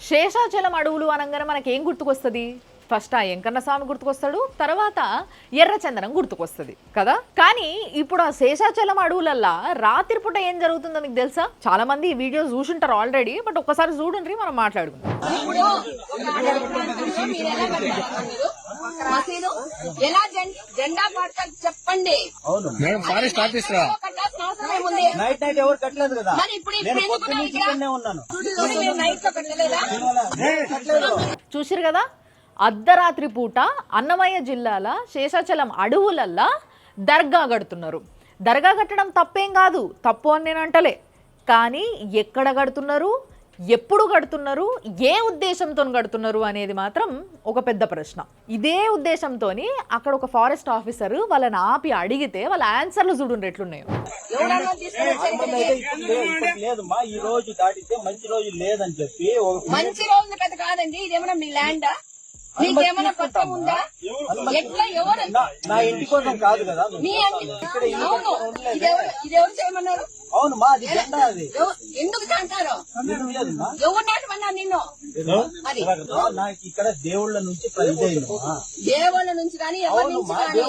శేషాచలం అడవులు అనగానే మనకేం గుర్తుకొస్తుంది? ఫస్ట్ ఆ వెంకన్న స్వామి గుర్తుకొస్తాడు, తర్వాత ఎర్రచందనం గుర్తుకొస్తుంది కదా. కానీ ఇప్పుడు ఆ శేషాచలం అడవులల్లా రాత్రిపూట ఏం జరుగుతుందో మీకు తెలుసా? చాలా మంది ఈ వీడియో చూసుంటారు ఆల్రెడీ, బట్ ఒక్కసారి చూడండి, మనం మాట్లాడుకుందాం. చెప్పండి. చూసిరు కదా, అర్ధరాత్రి పూట అన్నమయ్య జిల్లాల శేషాచలం అడవులల్లా దర్గా కడుతున్నారు. దర్గా కట్టడం తప్పేం కాదు, తప్పు అని నేను అంటలే. కానీ ఎక్కడ కడుతున్నారు, ఎప్పుడు కడుతున్నారు, ఏ ఉద్దేశంతో కడుతున్నారు అనేది మాత్రం ఒక పెద్ద ప్రశ్న. ఇదే ఉద్దేశంతో అక్కడ ఒక ఫారెస్ట్ ఆఫీసర్ వాళ్ళని ఆపి అడిగితే వాళ్ళ ఆన్సర్లు చూడండి ఎట్లున్నాయో. ఈ రోజు దాటితే మంచి రోజు లేదని చెప్పి, మంచి రోజు పెద్ద కాదండి, ఇదేమన్నా మీ ల్యాండ్ నీకేమైనా పట్టం ఉందా? ఎట్లా ఎవరు నా ఇంటి కోసం కాదు కదా. ఇదెవరు చేయమన్నారు? అవును మా అది జెండా, అది ఎందుకు అంటారు? ఎవరు నాటమన్నారు నిన్ను? అది నాకు ఇక్కడ దేవుళ్ళ నుంచి ప్రజలు, దేవుళ్ళ నుంచి కానీ ఎవరి నుంచి కానీ.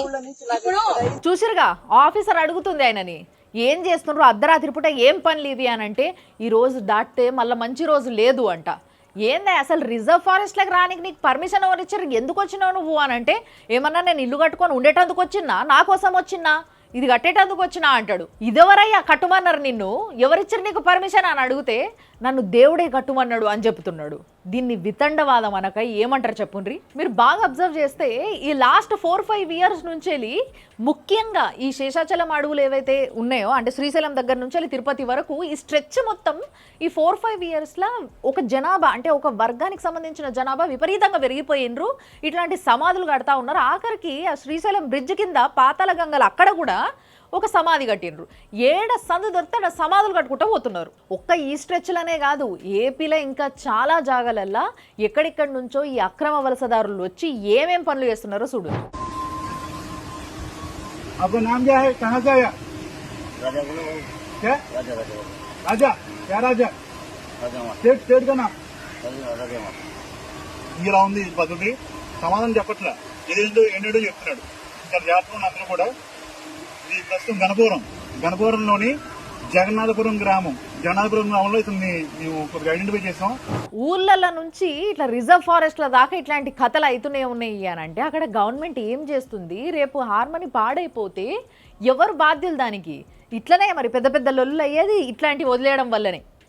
ఇప్పుడు చూసిరుగా ఆఫీసర్ అడుగుతుంది ఆయనని, ఏం చేస్తున్నారు అర్ధరాత్రి పూట, ఏం పనులు ఇవి అని అంటే, ఈ రోజు దాటితే మళ్ళీ మంచి రోజు లేదు అంట. ఏందా అసలు రిజర్వ్ ఫారెస్ట్లకు రానికి నీకు పర్మిషన్ ఎవరు ఇచ్చారు, ఎందుకు వచ్చినావు నువ్వు అని అంటే, ఏమన్నా నేను ఇల్లు కట్టుకొని ఉండేటందుకు వచ్చినా, నా కోసం వచ్చినా, ఇది కట్టేటందుకు వచ్చినా అంటాడు. ఇదెవరయ్యా కట్టుమన్నారు నిన్ను, ఎవరిచ్చారు నీకు పర్మిషన్ అని అడిగితే, నన్ను దేవుడే కట్టుమన్నాడు అని చెప్తున్నాడు. దీన్ని వితండవాదం అనక ఏమంటారు చెప్పుండ్రి. మీరు బాగా అబ్జర్వ్ చేస్తే ఈ లాస్ట్ 4-5 ఇయర్స్ నుంచి ముఖ్యంగా ఈ శేషాచలం అడవులు ఏవైతే ఉన్నాయో, అంటే శ్రీశైలం దగ్గర నుంచి తిరుపతి వరకు ఈ స్ట్రెచ్ మొత్తం ఈ 4-5 ఇయర్స్లో ఒక జనాభా, అంటే ఒక వర్గానికి సంబంధించిన జనాభా విపరీతంగా పెరిగిపోయినరు. ఇట్లాంటి సమాధులు కడతా ఉన్నారు. ఆఖరికి ఆ శ్రీశైలం బ్రిడ్జ్ కింద పాతాళ గంగలు అక్కడ కూడా ఒక సమాధి కట్టినరు. ఏడ సందు దొరికితే సమాధులు కట్టుకుంటూ పోతున్నారు. ఒక్క ఈ స్ట్రెచ్లనే కాదు, ఏపీలో ఇంకా చాలా జాగాలల్లా ఎక్కడెక్కడి నుంచో ఈ అక్రమ వలసదారులు వచ్చి ఏమేం పనులు చేస్తున్నారో చూడు. आपका नाम क्या है, कहाँ से आया? क्या राजा? क्या राजा? स्टेट का नाम ఇలా ఉంది ఈ పద్ధతి. సమాధానం చెప్పట్లే, ఏదేంటో ఎన్నడో చెప్తున్నాడు. ఇంకా జాతర అందరూ కూడా. ఇది ప్రస్తుతం గణపురంలోని జగన్నాథపురం గ్రామంలో ఇతన్ని మేము కొద్దిగా ఐడెంటిఫై చేసాం. ఊర్ల నుంచి ఇట్లా రిజర్వ్ ఫారెస్ట్ల దాకా ఇట్లాంటి కథలు అవుతూనే ఉన్నాయి అని అంటే, అక్కడ గవర్నమెంట్ ఏం చేస్తుంది? రేపు హార్మోని పాడైపోతే ఎవరు బాధ్యులు దానికి? ఇట్లనే మరి పెద్ద పెద్ద లొల్లు అయ్యేది ఇట్లాంటి వదిలేయడం వల్లనే.